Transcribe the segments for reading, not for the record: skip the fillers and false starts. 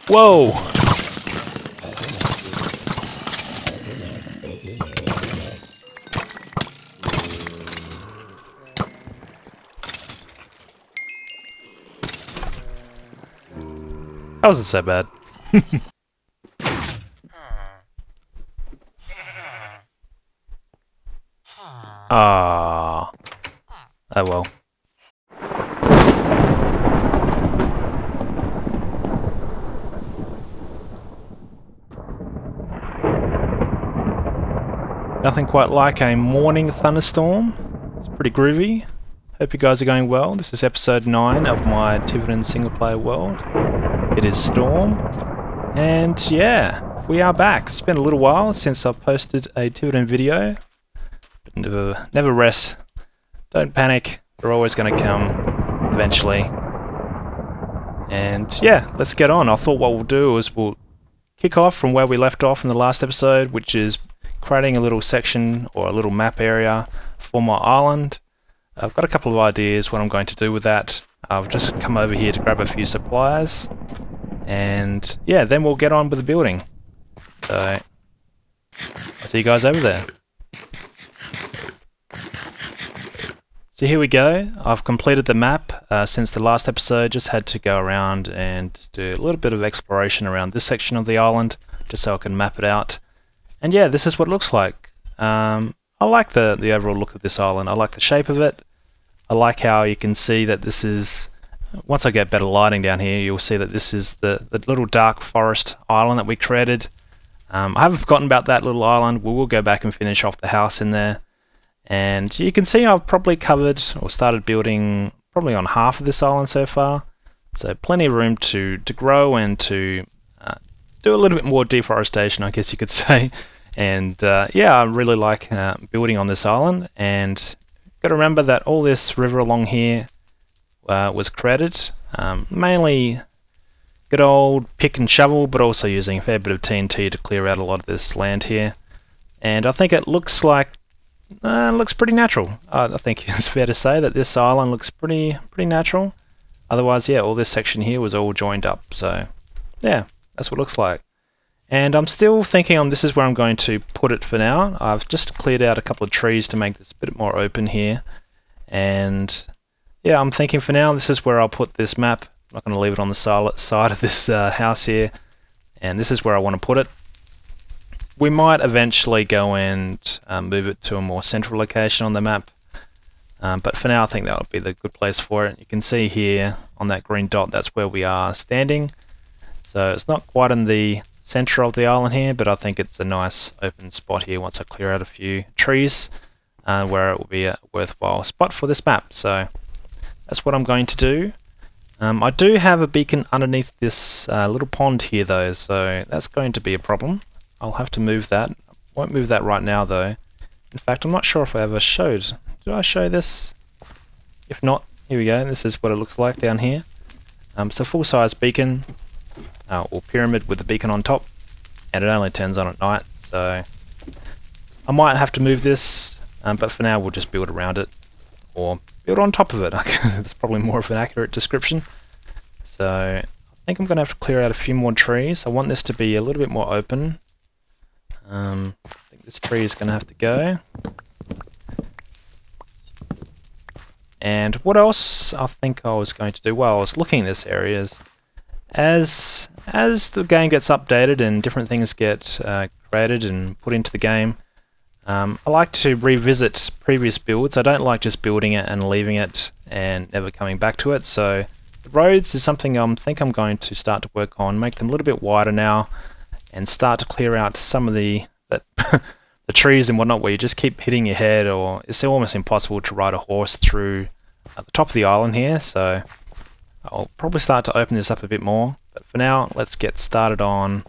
Whoa! That wasn't so bad. Ah. Oh well. Nothing quite like a morning thunderstorm. It's pretty groovy. Hope you guys are going well. This is episode 9 of my Tiveden single player world. It is Storm. And yeah, we are back. It's been a little while since I've posted a Tiveden video. But never rest. Don't panic. They're always going to come eventually. And yeah, let's get on. I thought what we'll do is we'll kick off from where we left off in the last episode, which is creating a little section or a little map area for my island. I've got a couple of ideas what I'm going to do with that. I've just come over here to grab a few supplies, and yeah, then we'll get on with the building. So I'll see you guys over there. So here we go. I've completed the map since the last episode. Just had to go around and do a little bit of exploration around this section of the island just so I can map it out. And yeah, this is what it looks like. I like the overall look of this island. I like the shape of it. I like how you can see that this is, once I get better lighting down here, you'll see that this is the little dark forest island that we created. I haven't forgotten about that little island. We will go back and finish off the house in there. And you can see I've probably covered or started building probably on half of this island so far. So plenty of room to grow and to do a little bit more deforestation, I guess you could say. And yeah, I really like building on this island. And got to remember that all this river along here was created mainly good old pick and shovel, but also using a fair bit of TNT to clear out a lot of this land here. And I think it looks like looks pretty natural. I think it's fair to say that this island looks pretty natural. Otherwise, yeah, all this section here was all joined up. So yeah, that's what it looks like. And I'm still thinking on this is where I'm going to put it for now. I've just cleared out a couple of trees to make this a bit more open here. And yeah, I'm thinking for now this is where I'll put this map. I'm not going to leave it on the side of this house here. And this is where I want to put it. We might eventually go and move it to a more central location on the map. But for now I think that would be the good place for it. You can see here on that green dot, that's where we are standing. So it's not quite in the center of the island here, but I think it's a nice open spot here once I clear out a few trees where it will be a worthwhile spot for this map. So that's what I'm going to do. I do have a beacon underneath this little pond here though, so that's going to be a problem. I'll have to move that. Won't move that right now though. In fact, I'm not sure if I ever showed. Did I show this? If not, here we go. This is what it looks like down here. So full-size beacon. Or pyramid with the beacon on top, and it only turns on at night, so I might have to move this, but for now we'll just build around it, or build on top of it. That's probably more of an accurate description. So I think I'm going to have to clear out a few more trees. I want this to be a little bit more open. I think this tree is going to have to go. And what else I think I was going to do while I was looking at this area is, as the game gets updated and different things get created and put into the game, I like to revisit previous builds. I don't like just building it and leaving it and never coming back to it. So the roads is something I think I'm going to start to work on, make them a little bit wider now, and start to clear out some of the the trees and whatnot where you just keep hitting your head, or it's almost impossible to ride a horse through at the top of the island here. So I'll probably start to open this up a bit more, but for now let's get started on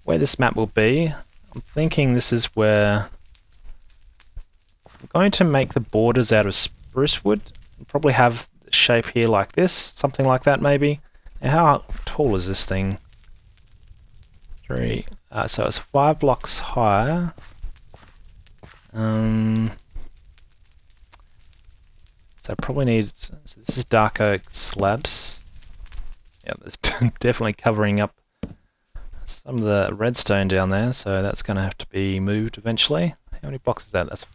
where this map will be. I'm thinking this is where I'm going to make the borders out of spruce wood. I'll probably have the shape here like this, something like that maybe. Now how tall is this thing? So it's 5 blocks higher. So I probably need, so this is dark oak slabs. Yeah, it's definitely covering up some of the redstone down there, so that's going to have to be moved eventually. How many blocks is that? That's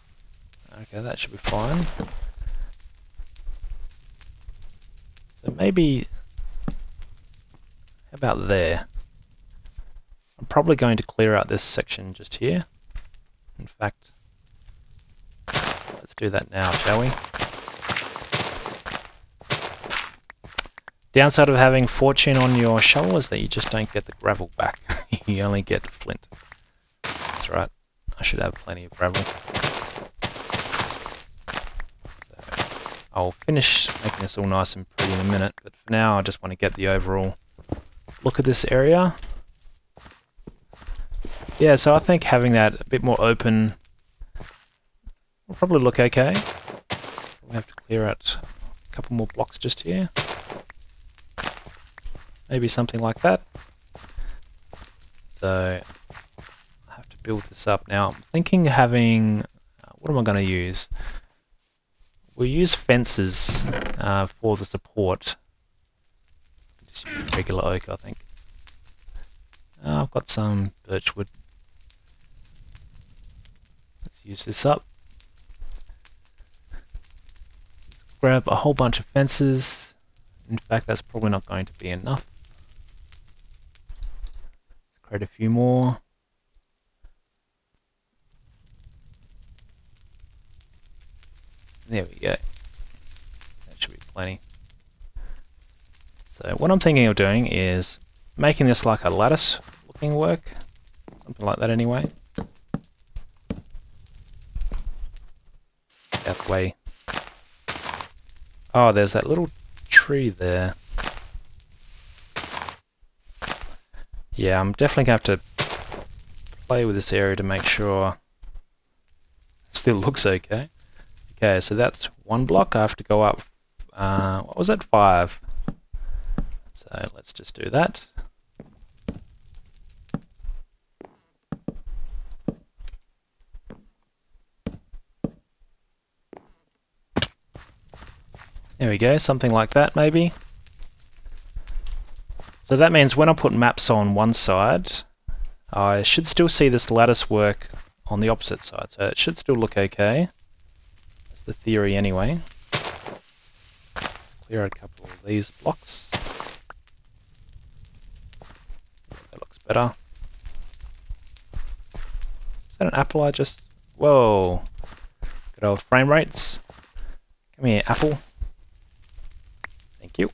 okay, that should be fine. So maybe, how about there? I'm probably going to clear out this section just here. In fact, let's do that now, shall we? Downside of having fortune on your shovel is that you just don't get the gravel back. You only get flint. That's right. I should have plenty of gravel. So I'll finish making this all nice and pretty in a minute, but for now I just want to get the overall look at this area. Yeah, so I think having that a bit more open will probably look okay. We have to clear out a couple more blocks just here. Maybe something like that. So I have to build this up now. I'm thinking having, what am I going to use? We'll use fences for the support. Just use regular oak, I think. I've got some birch wood. Let's use this up. Let's grab a whole bunch of fences. In fact, that's probably not going to be enough. Create a few more. There we go. That should be plenty. So what I'm thinking of doing is making this like a lattice looking work. Something like that anyway. Out the way. Oh, there's that little tree there. Yeah, I'm definitely going to have to play with this area to make sure it still looks okay. Okay, so that's one block. I have to go up, what was it? 5. So let's just do that. There we go, something like that maybe. So that means when I put maps on one side, I should still see this lattice work on the opposite side. So it should still look okay. That's the theory anyway. Clear out a couple of these blocks. That looks better. Is that an apple I just... Whoa! Good old frame rates. Come here, apple. Thank you.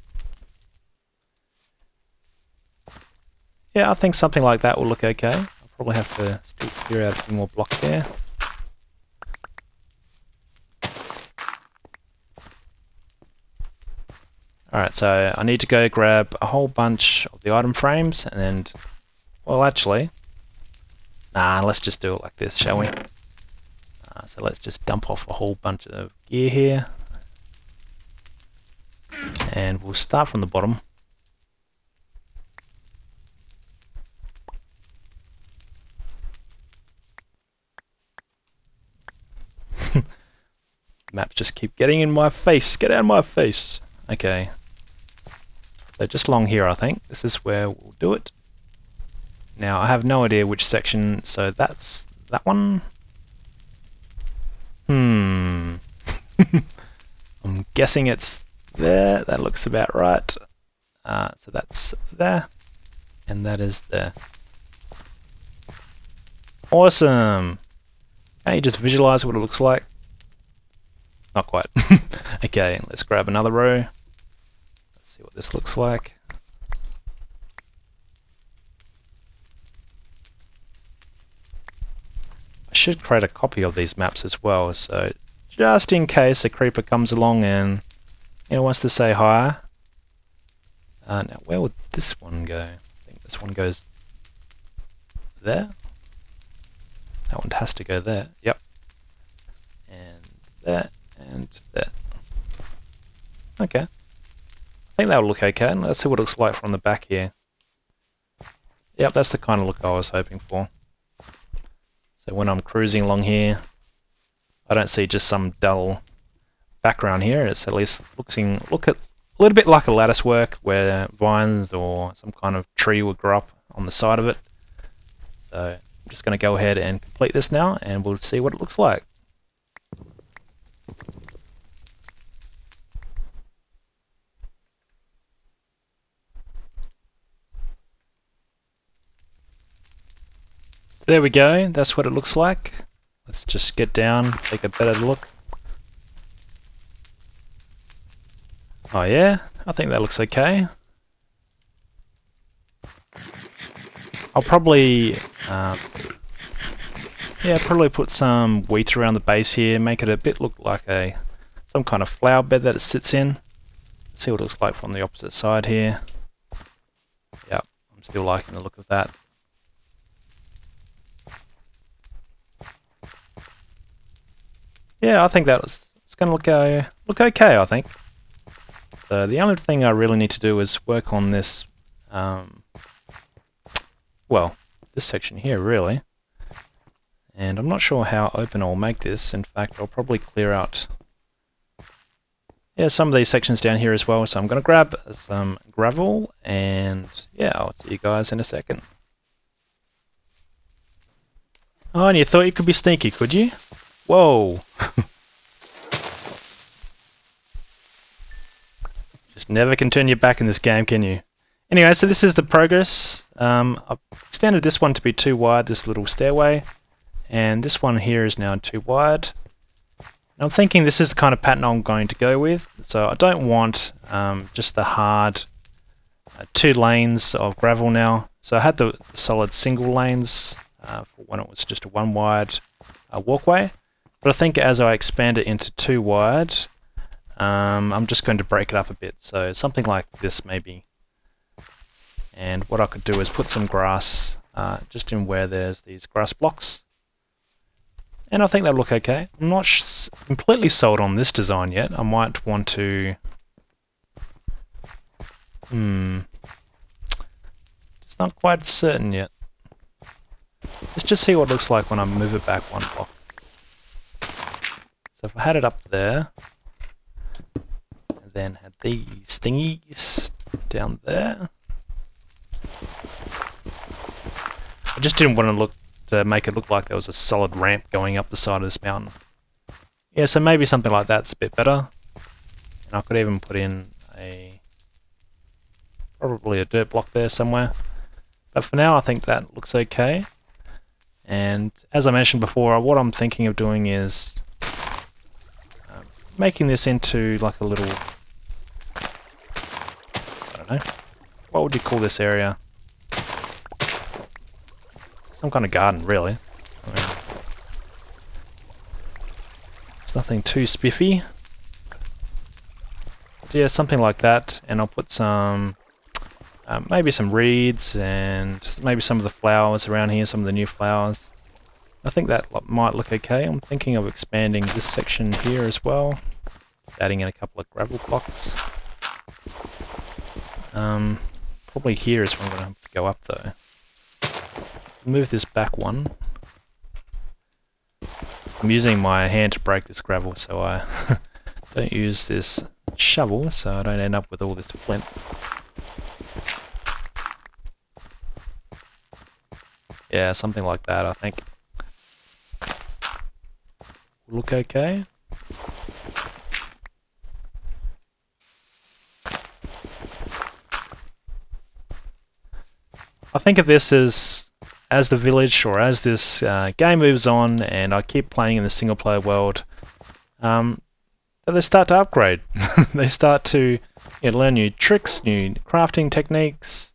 Yeah, I think something like that will look okay. I'll probably have to still clear out a few more blocks there. Alright, so I need to go grab a whole bunch of the item frames and, well actually, let's just do it like this, shall we? So let's just dump off a whole bunch of gear here. And we'll start from the bottom. Maps just keep getting in my face. Get out of my face. Okay. So just along here, I think. This is where we'll do it. Now, I have no idea which section, so that's that one. I'm guessing it's there. That looks about right. So that's there. And that is there. Awesome! Can you just visualize what it looks like? Not quite. Okay, let's grab another row. Let's see what this looks like. I should create a copy of these maps as well, so just in case a creeper comes along and wants to say hi. Now, where would this one go? I think this one goes there. That one has to go there. Yep. And there. And there. Okay. I think that'll look okay. Let's see what it looks like from the back here. Yep, that's the kind of look I was hoping for. So when I'm cruising along here, I don't see just some dull background here. It's at least looking a little bit like a lattice work where vines or some kind of tree would grow up on the side of it. So I'm just going to go ahead and complete this now, and we'll see what it looks like. There we go, that's what it looks like. Let's just get down, take a better look. Oh yeah, I think that looks okay. I'll probably, probably put some wheat around the base here, make it a bit look like some kind of flower bed that it sits in. See what it looks like from the opposite side here. Yep, I'm still liking the look of that. Yeah, I think it's going to look okay, I think. So the only thing I really need to do is work on this, this section here, really. And I'm not sure how open I'll make this. In fact, I'll probably clear out some of these sections down here as well. So I'm going to grab some gravel, and I'll see you guys in a second. Oh, and you thought you could be sneaky, could you? Whoa! Just never can turn your back in this game, can you? Anyway, so this is the progress. I've extended this one to be 2 wide, this little stairway, and this one here is now 2 wide. And I'm thinking this is the kind of pattern I'm going to go with, so I don't want just the hard 2 lanes of gravel now. So I had the solid single lanes for when it was just a 1 wide walkway, but I think as I expand it into 2 wide, I'm just going to break it up a bit, so something like this maybe. And what I could do is put some grass just in where there's these grass blocks, and I think that'll look okay. I'm not completely sold on this design yet. I might want to it's not quite certain yet. Let's just see what it looks like when I move it back 1 block. So if I had it up there, and then had these thingies down there, I just didn't want to make it look like there was a solid ramp going up the side of this mountain. Yeah, so maybe something like that's a bit better. And I could even put in probably a dirt block there somewhere. But for now, I think that looks okay. And as I mentioned before, what I'm thinking of doing is making this into like a little, I don't know, what would you call this area? Some kind of garden, really. I mean, it's nothing too spiffy. But yeah, something like that, and I'll put some, maybe some reeds and maybe some of the flowers around here, some of the new flowers. I think that might look okay. I'm thinking of expanding this section here as well. Just adding in a couple of gravel blocks. Probably here is where I'm going to have to go up though. Move this back 1. I'm using my hand to break this gravel, so I don't use this shovel, so I don't end up with all this flint. Yeah, something like that, I think. Look okay. I think of this as the village, or as this game moves on and I keep playing in the single player world, they start to upgrade. They start to learn new tricks, new crafting techniques,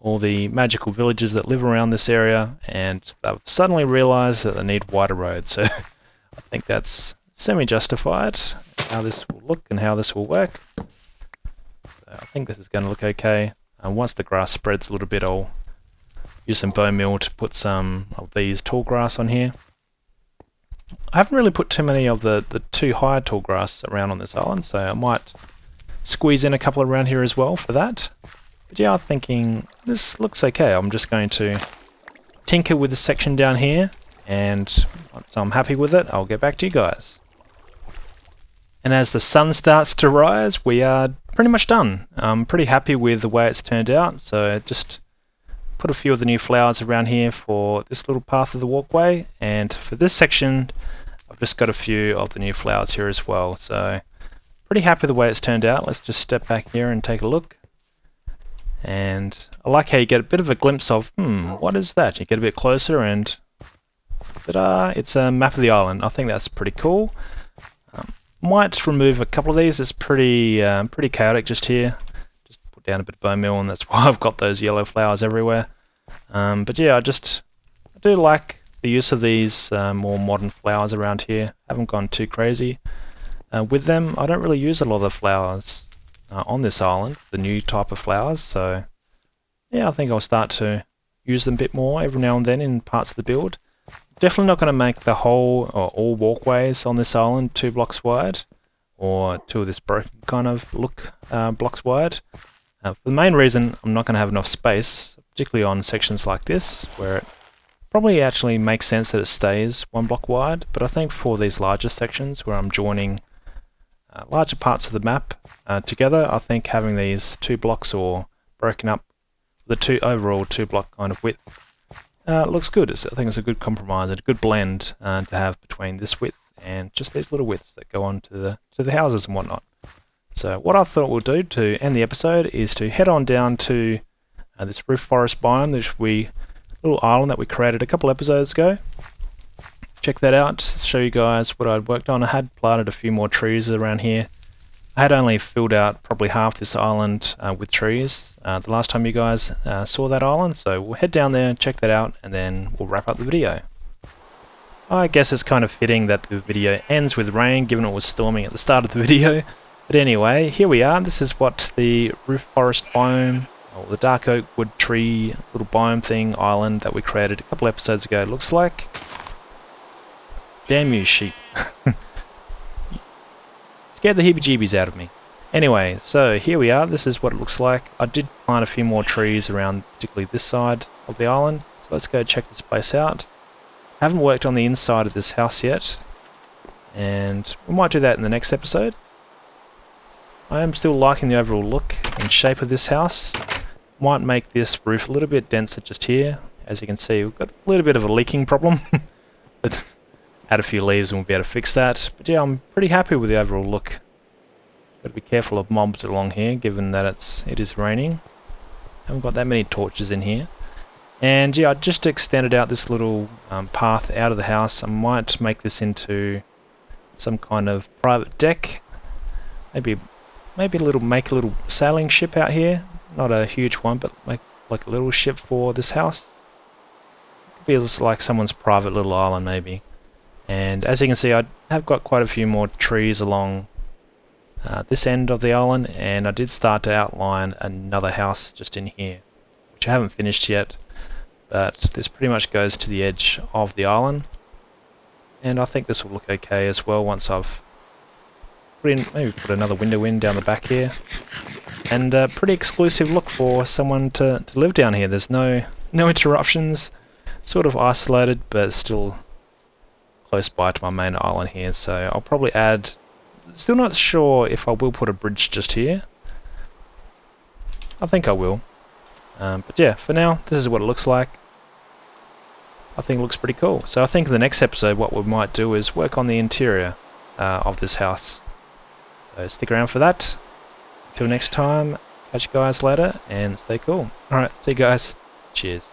all the magical villages that live around this area, and they've suddenly realised that they need wider roads. So I think that's semi-justified, how this will look and how this will work. So I think this is going to look okay. And once the grass spreads a little bit, I'll use some bone meal to put some of these tall grass on here. I haven't really put too many of the too high tall grass around on this island, so I might squeeze in a couple around here as well for that. But yeah, I'm thinking this looks okay. I'm just going to tinker with this section down here, and once I'm happy with it, I'll get back to you guys. And as the sun starts to rise, we are pretty much done. I'm pretty happy with the way it's turned out, so just put a few of the new flowers around here for this little path of the walkway, and for this section I've just got a few of the new flowers here as well, so pretty happy with the way it's turned out. Let's just step back here and take a look. And I like how you get a bit of a glimpse of, what is that? You get a bit closer and ta-da, it's a map of the island. I think that's pretty cool. Might remove a couple of these. It's pretty chaotic just here. Just put down a bit of bone meal, and that's why I've got those yellow flowers everywhere. But yeah, I do like the use of these more modern flowers around here. Haven't gone too crazy with them. I don't really use a lot of the flowers on this island, the new type of flowers. So yeah, I think I'll start to use them a bit more every now and then in parts of the build. Definitely not going to make the whole or all walkways on this island 2 blocks wide, or 2 of this broken kind of look blocks wide. For the main reason, I'm not going to have enough space, particularly on sections like this, where it probably actually makes sense that it stays 1 block wide, but I think for these larger sections where I'm joining larger parts of the map together, I think having these 2 blocks or broken up the overall 2 block kind of width looks good. I think it's a good compromise and a good blend to have between this width and just these little widths that go on to the houses and whatnot. So what I thought we'll do to end the episode is to head on down to this roof forest biome, this little island that we created a couple episodes ago. Check that out, show you guys what I'd worked on. I had planted a few more trees around here. I had only filled out probably half this island with trees the last time you guys saw that island, so we'll head down there, check that out, and then we'll wrap up the video. I guess it's kind of fitting that the video ends with rain, given it was storming at the start of the video. But anyway, here we are. This is what the roof forest biome, or the dark oak wood tree little biome thing island that we created a couple episodes ago looks like. Damn you, sheep. Scared the heebie-jeebies out of me. Anyway, so here we are. This is what it looks like. I did plant a few more trees around, particularly this side of the island. So let's go check this place out. I haven't worked on the inside of this house yet, and we might do that in the next episode. I am still liking the overall look and shape of this house. Might make this roof a little bit denser just here. As you can see, we've got a little bit of a leaking problem. But add a few leaves and we'll be able to fix that. But yeah, I'm pretty happy with the overall look. Got to be careful of mobs along here, given that it is raining. Haven't got that many torches in here. And yeah, I just extended out this little path out of the house. I might make this into some kind of private deck. Maybe make a little sailing ship out here. Not a huge one, but make like a little ship for this house. Could be just like someone's private little island maybe. And as you can see, I have got quite a few more trees along this end of the island, and I did start to outline another house just in here, which I haven't finished yet, but this pretty much goes to the edge of the island, and I think this will look okay as well once I've maybe put another window in down the back here, and a pretty exclusive look for someone to live down here. There's no interruptions, sort of isolated, but still close by to my main island here, so I'll probably add, still not sure if I will put a bridge just here. I think I will. But yeah, for now, this is what it looks like. I think it looks pretty cool. So I think in the next episode what we might do is work on the interior of this house. So stick around for that. Till next time, catch you guys later and stay cool. Alright, see you guys. Cheers.